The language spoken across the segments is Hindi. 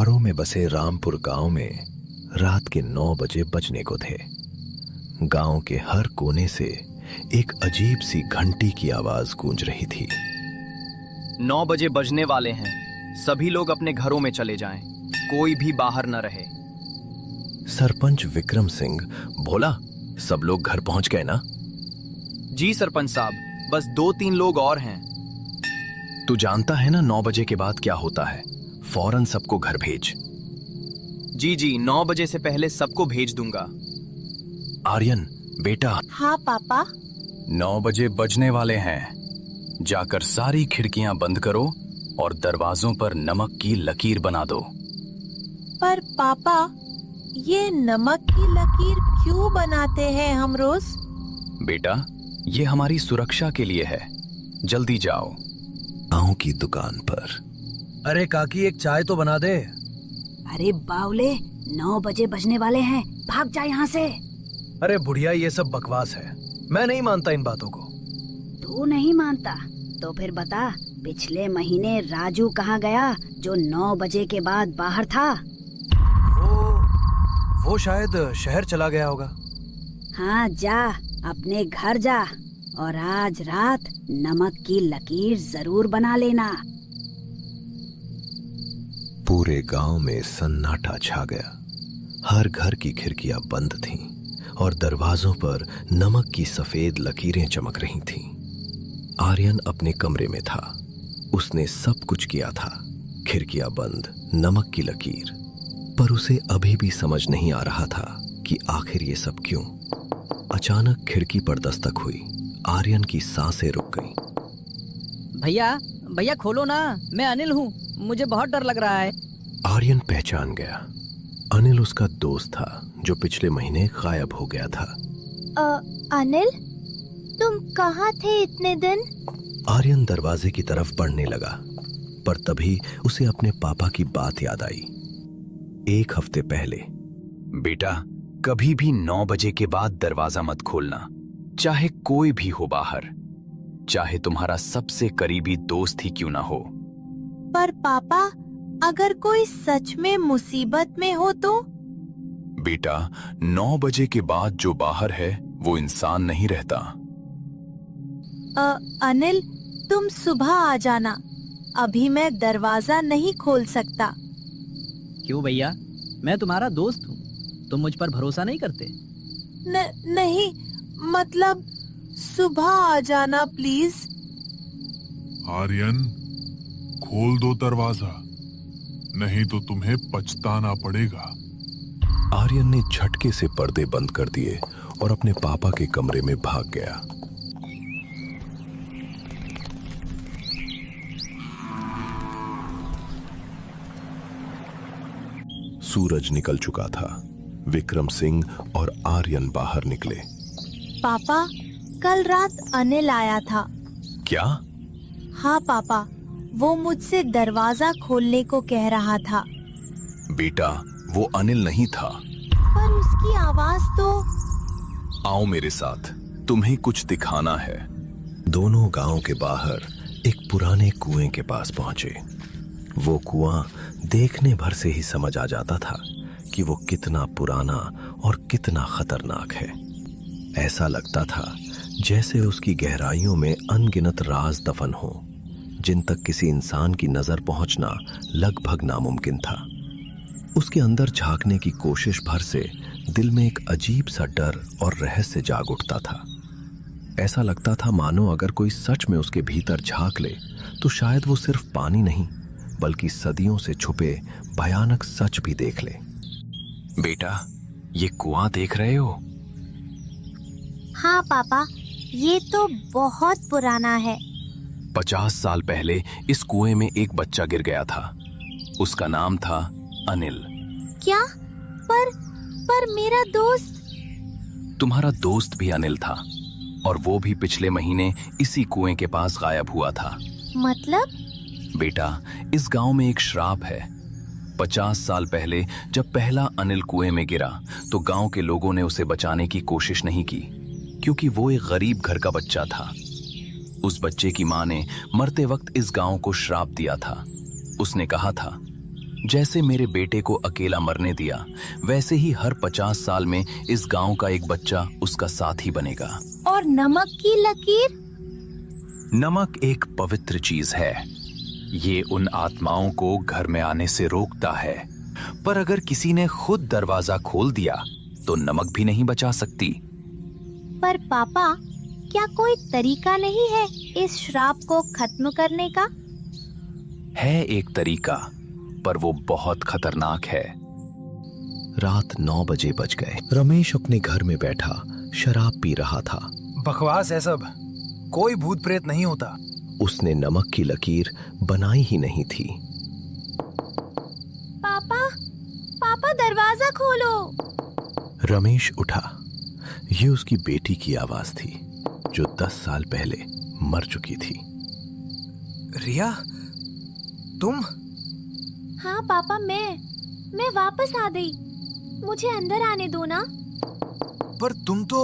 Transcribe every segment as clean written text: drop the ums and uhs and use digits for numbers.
पहाड़ों में बसे रामपुर गांव में रात के 9 बजे बजने को थे। गांव के हर कोने से एक अजीब सी घंटी की आवाज गूंज रही थी। 9 बजे बजने वाले हैं, सभी लोग अपने घरों में चले जाएं, कोई भी बाहर न रहे। सरपंच विक्रम सिंह बोला, सब लोग घर पहुंच गए ना? जी सरपंच साहब, बस 2-3 लोग और हैं। तू जानता है ना 9 बजे के बाद क्या होता है? फौरन सबको घर भेज। जी 9 बजे से पहले सबको भेज दूंगा। आर्यन बेटा। हाँ पापा। 9 बजे बजने वाले हैं, जाकर सारी खिड़कियां बंद करो और दरवाजों पर नमक की लकीर बना दो। पर पापा, ये नमक की लकीर क्यों बनाते हैं हम रोज? बेटा, ये हमारी सुरक्षा के लिए है। जल्दी जाओ। गांव की दुकान पर। अरे काकी, एक चाय तो बना दे। अरे बावले, 9 बजे बजने वाले हैं, भाग जा यहाँ से। अरे बुढ़िया, ये सब बकवास है, मैं नहीं मानता इन बातों को। तू नहीं मानता तो फिर बता, पिछले महीने राजू कहाँ गया जो 9 बजे के बाद बाहर था? वो शायद शहर चला गया होगा। हाँ, जा अपने घर जा और आज रात नमक की लकीर जरूर बना लेना। पूरे गांव में सन्नाटा छा गया। हर घर की खिड़कियां बंद थीं और दरवाजों पर नमक की सफेद लकीरें चमक रही थीं। आर्यन अपने कमरे में था। उसने सब कुछ किया था, खिड़कियां बंद, नमक की लकीर, पर उसे अभी भी समझ नहीं आ रहा था कि आखिर ये सब क्यों। अचानक खिड़की पर दस्तक हुई। आर्यन की सांसें रुक गईं। भैया खोलो ना, मैं अनिल हूँ, मुझे बहुत डर लग रहा है। आर्यन पहचान गया। अनिल उसका दोस्त था जो पिछले महीने गायब हो गया था। अनिल, तुम कहाँ थे इतने दिन? आर्यन दरवाजे की तरफ बढ़ने लगा, पर तभी उसे अपने पापा की बात याद आई। 1 हफ्ते पहले। बेटा, कभी भी 9 बजे के बाद दरवाजा मत खोलना, चाहे कोई भी हो बाहर, चाहे तुम्हारा सबसे करीबी दोस्त ही क्यों ना हो। पर पापा, अगर कोई सच में मुसीबत में हो तो? बेटा, 9 बजे के बाद जो बाहर है वो इंसान नहीं रहता। अनिल, तुम सुबह आ जाना, अभी मैं दरवाजा नहीं खोल सकता। क्यों भैया, मैं तुम्हारा दोस्त हूँ, तुम मुझ पर भरोसा नहीं करते? नहीं, मतलब सुबह आ जाना प्लीज। आर्यन, खोल दो दरवाजा, नहीं तो तुम्हें पछताना पड़ेगा। आर्यन ने झटके से पर्दे बंद कर दिए और अपने पापा के कमरे में भाग गया। सूरज निकल चुका था। विक्रम सिंह और आर्यन बाहर निकले। पापा, कल रात अनिल आया था। क्या? हाँ पापा, वो मुझसे दरवाजा खोलने को कह रहा था। बेटा, वो अनिल नहीं था। पर उसकी आवाज तो। आओ मेरे साथ, तुम्हें कुछ दिखाना है। दोनों गांव के बाहर एक पुराने कुएं के पास पहुंचे। वो कुआं देखने भर से ही समझ आ जाता था कि वो कितना पुराना और कितना खतरनाक है। ऐसा लगता था जैसे उसकी गहराइयों में अनगिनत राज दफन हो, जिन तक किसी इंसान की नजर पहुंचना लगभग नामुमकिन था। उसके अंदर झांकने की कोशिश भर से दिल में एक अजीब सा डर और रहस्य जाग उठता था। ऐसा लगता था मानो अगर कोई सच में उसके भीतर झांक ले तो शायद वो सिर्फ पानी नहीं बल्कि सदियों से छुपे भयानक सच भी देख ले। बेटा, ये कुआं देख रहे हो? हाँ पापा, ये तो बहुत पुराना है। 50 साल पहले इस कुएं में एक बच्चा गिर गया था। उसका नाम था अनिल। क्या? पर मेरा दोस्त? तुम्हारा दोस्त भी अनिल था और वो भी पिछले महीने इसी कुएं के पास गायब हुआ था। मतलब? बेटा, इस गांव में एक श्राप है। 50 साल पहले जब पहला अनिल कुएं में गिरा तो गांव के लोगों ने उसे बचाने की कोशिश नहीं की, क्योंकि वो एक गरीब घर का बच्चा था। उस बच्चे की मां ने मरते वक्त इस गांव को श्राप दिया था। उसने कहा था, जैसे मेरे बेटे को अकेला मरने दिया, वैसे ही हर 50 साल में इस गांव का एक बच्चा उसका साथी बनेगा। और नमक की लकीर? नमक एक पवित्र चीज है। ये उन आत्माओं को घर में आने से रोकता है, पर अगर किसी ने खुद दरवाजा खोल दिया तो नमक भी नहीं बचा सकती। पर पापा, क्या कोई तरीका नहीं है इस श्राप को खत्म करने का? है एक तरीका, पर वो बहुत खतरनाक है। रात 9 बजे बज गए। रमेश अपने घर में बैठा शराब पी रहा था। बकवास है सब, कोई भूत प्रेत नहीं होता। उसने नमक की लकीर बनाई ही नहीं थी। पापा, पापा दरवाजा खोलो। रमेश उठा। ये उसकी बेटी की आवाज थी, जो 10 साल पहले मर चुकी थी। रिया, तुम? हाँ पापा, मैं वापस आ गई। मुझे अंदर आने दो ना। पर तुम तो...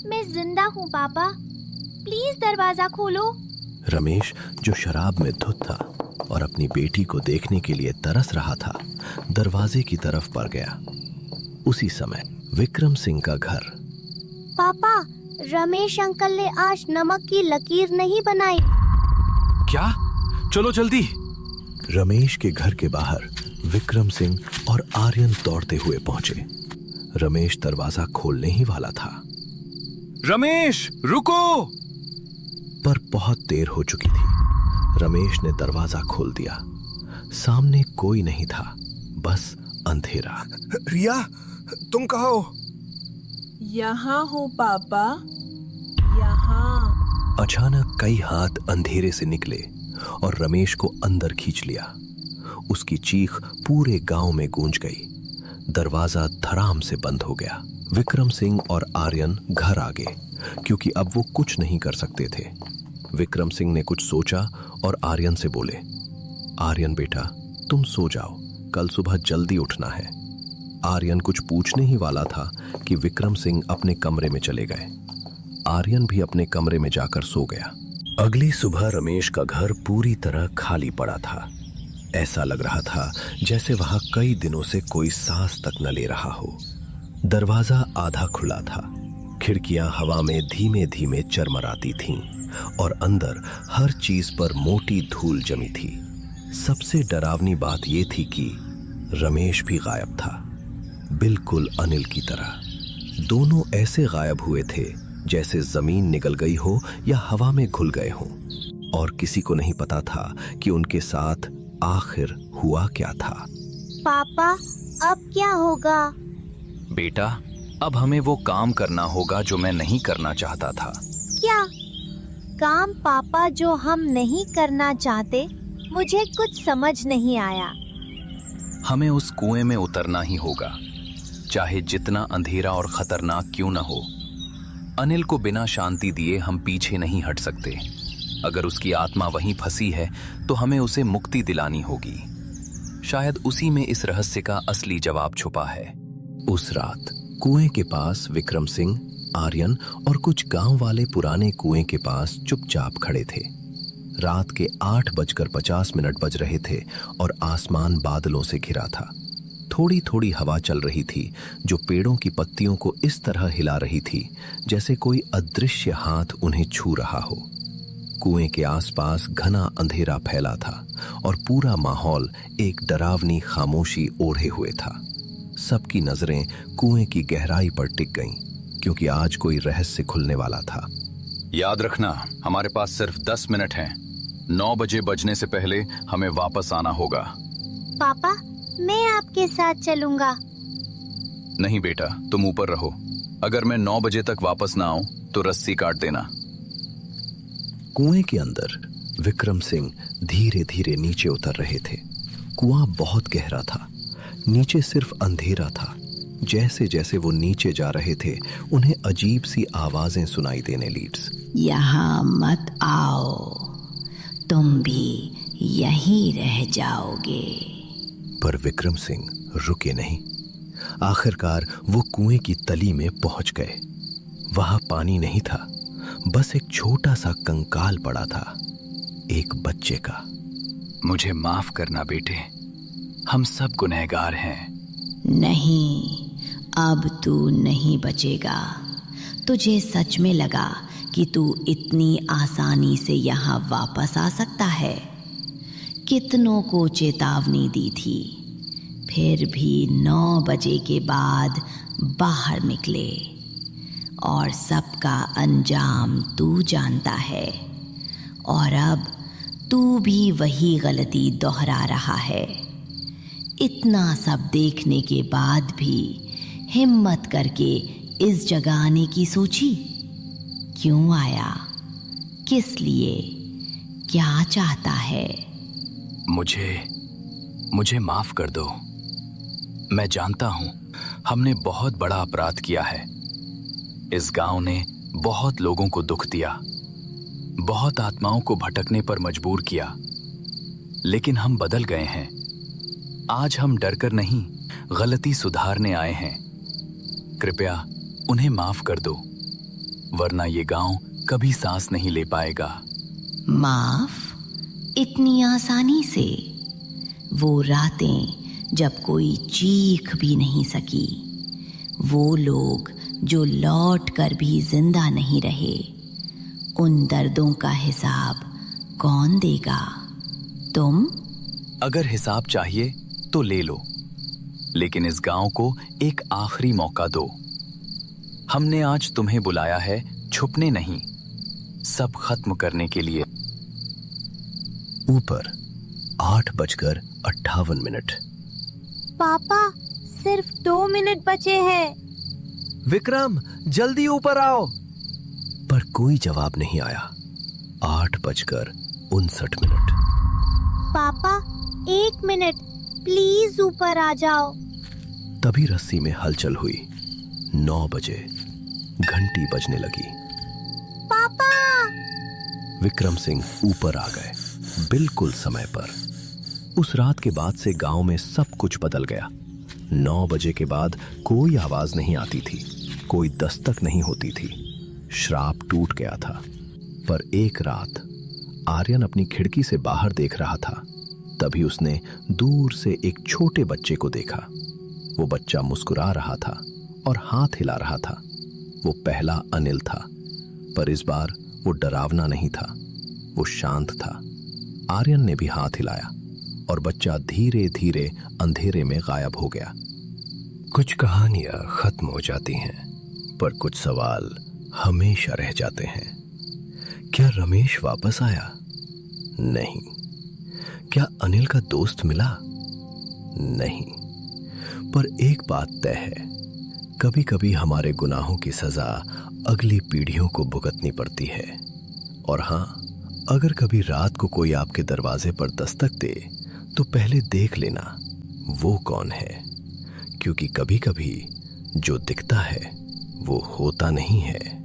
मैं जिंदा हूँ पापा, प्लीज दरवाजा खोलो। रमेश, जो शराब में धुत था और अपनी बेटी को देखने के लिए तरस रहा था, दरवाजे की तरफ बढ़ गया। उसी समय विक्रम सिंह का घर। पापा, रमेश अंकल ने आज नमक की लकीर नहीं बनाई। क्या? चलो जल्दी। रमेश के घर के बाहर विक्रम सिंह और आर्यन दौड़ते हुए पहुंचे। रमेश दरवाजा खोलने ही वाला था। रमेश, रुको! पर बहुत देर हो चुकी थी। रमेश ने दरवाजा खोल दिया। सामने कोई नहीं था, बस अंधेरा। रिया, तुम कहाँ हो? यहाँ हूँ पापा, यहाँ। अचानक कई हाथ अंधेरे से निकले और रमेश को अंदर खींच लिया। उसकी चीख पूरे गांव में गूंज गई। दरवाजा धड़ाम से बंद हो गया। विक्रम सिंह और आर्यन घर आ गए, क्योंकि अब वो कुछ नहीं कर सकते थे। विक्रम सिंह ने कुछ सोचा और आर्यन से बोले, आर्यन बेटा, तुम सो जाओ, कल सुबह जल्दी उठना है। आर्यन कुछ पूछने ही वाला था कि विक्रम सिंह अपने कमरे में चले गए। आर्यन भी अपने कमरे में जाकर सो गया। अगली सुबह रमेश का घर पूरी तरह खाली पड़ा था। ऐसा लग रहा था जैसे वहां कई दिनों से कोई सांस तक न ले रहा हो। दरवाजा आधा खुला था। खिड़कियां हवा में धीमे धीमे चरमराती थीं और अंदर हर चीज पर मोटी धूल जमी थी। सबसे डरावनी बात यह थी कि रमेश भी गायब था, बिल्कुल अनिल की तरह। दोनों ऐसे गायब हुए थे जैसे जमीन निगल गई हो या हवा में घुल गए हों, और किसी को नहीं पता था कि उनके साथ आखिर हुआ क्या था। पापा, अब क्या होगा? बेटा, अब हमें वो काम करना होगा जो मैं नहीं करना चाहता था। क्या काम पापा जो हम नहीं करना चाहते? मुझे कुछ समझ नहीं आया। हमें उस कुएं में उतरना ही होगा, चाहे जितना अंधेरा और खतरनाक क्यों न हो। अनिल को बिना शांति दिए हम पीछे नहीं हट सकते। अगर उसकी आत्मा वहीं फंसी है तो हमें उसे मुक्ति दिलानी होगी। शायद उसी में इस रहस्य का असली जवाब छुपा है। उस रात कुएं के पास विक्रम सिंह, आर्यन और कुछ गांव वाले पुराने कुएं के पास चुपचाप खड़े थे। रात के 8:50 बज रहे थे और आसमान बादलों से घिरा था। थोड़ी थोड़ी हवा चल रही थी जो पेड़ों की पत्तियों को इस तरह हिला रही थी जैसे कोई अदृश्य हाथ उन्हें छू रहा हो। कुएं के आसपास घना अंधेरा फैला था और पूरा माहौल एक डरावनी खामोशी ओढ़े हुए था। सबकी नजरें कुएं की गहराई पर टिक गईं, क्योंकि आज कोई रहस्य खुलने वाला था। याद रखना, हमारे पास सिर्फ 10 मिनट हैं। 9 बजे बजने से पहले हमें वापस आना होगा। पापा, मैं आपके साथ चलूंगा। नहीं बेटा, तुम ऊपर रहो। अगर मैं 9 बजे तक वापस ना आऊं तो रस्सी काट देना। कुएं के अंदर विक्रम सिंह धीरे धीरे नीचे उतर रहे थे। कुआं बहुत गहरा था, नीचे सिर्फ अंधेरा था। जैसे जैसे वो नीचे जा रहे थे उन्हें अजीब सी आवाजें सुनाई देने लीड्स। यहाँ मत आओ, तुम भी यहीं रह जाओगे। पर विक्रम सिंह रुके नहीं। आखिरकार वो कुएं की तली में पहुंच गए। वहां पानी नहीं था, बस एक छोटा सा कंकाल पड़ा था, एक बच्चे का। मुझे माफ करना बेटे, हम सब गुनहगार हैं। नहीं, अब तू नहीं बचेगा। तुझे सच में लगा कि तू इतनी आसानी से यहाँ वापस आ सकता है? कितनों को चेतावनी दी थी, फिर भी 9 बजे के बाद बाहर निकले, और सबका अंजाम तू जानता है। और अब तू भी वही गलती दोहरा रहा है। इतना सब देखने के बाद भी हिम्मत करके इस जगह आने की सोची? क्यों आया? किस लिए? क्या चाहता है? मुझे माफ कर दो। मैं जानता हूं हमने बहुत बड़ा अपराध किया है। इस गांव ने बहुत लोगों को दुख दिया, बहुत आत्माओं को भटकने पर मजबूर किया, लेकिन हम बदल गए हैं। आज हम डरकर नहीं, गलती सुधारने आए हैं। कृपया उन्हें माफ कर दो, वरना ये गांव कभी सांस नहीं ले पाएगा। माफ? इतनी आसानी से? वो रातें जब कोई चीख भी नहीं सकी, वो लोग जो लौट कर भी जिंदा नहीं रहे, उन दर्दों का हिसाब कौन देगा? तुम? अगर हिसाब चाहिए तो ले लो, लेकिन इस गांव को एक आखिरी मौका दो। हमने आज तुम्हें बुलाया है छुपने नहीं, सब खत्म करने के लिए। ऊपर 8:58। पापा, सिर्फ 2 मिनट बचे हैं। विक्रम, जल्दी ऊपर आओ। पर कोई जवाब नहीं आया। 8:59। पापा, 1 मिनट, प्लीज ऊपर आ जाओ। तभी रस्सी में हलचल हुई। 9 बजे घंटी बजने लगी। पापा! विक्रम सिंह ऊपर आ गए, बिल्कुल समय पर। उस रात के बाद से गांव में सब कुछ बदल गया। 9 बजे के बाद कोई आवाज नहीं आती थी, कोई दस्तक नहीं होती थी। श्राप टूट गया था। पर एक रात आर्यन अपनी खिड़की से बाहर देख रहा था। तभी उसने दूर से एक छोटे बच्चे को देखा। वो बच्चा मुस्कुरा रहा था और हाथ हिला रहा था। वो पहला अनिल था, पर इस बार वो डरावना नहीं था, वो शांत था। आर्यन ने भी हाथ हिलाया और बच्चा धीरे धीरे अंधेरे में गायब हो गया। कुछ कहानियां खत्म हो जाती हैं, पर कुछ सवाल हमेशा रह जाते हैं। क्या रमेश वापस आया? नहीं। क्या अनिल का दोस्त मिला? नहीं। पर एक बात तय है, कभी कभी हमारे गुनाहों की सजा अगली पीढ़ियों को भुगतनी पड़ती है। और हां, अगर कभी रात को कोई आपके दरवाजे पर दस्तक दे तो पहले देख लेना वो कौन है, क्योंकि कभी कभी जो दिखता है वो होता नहीं है।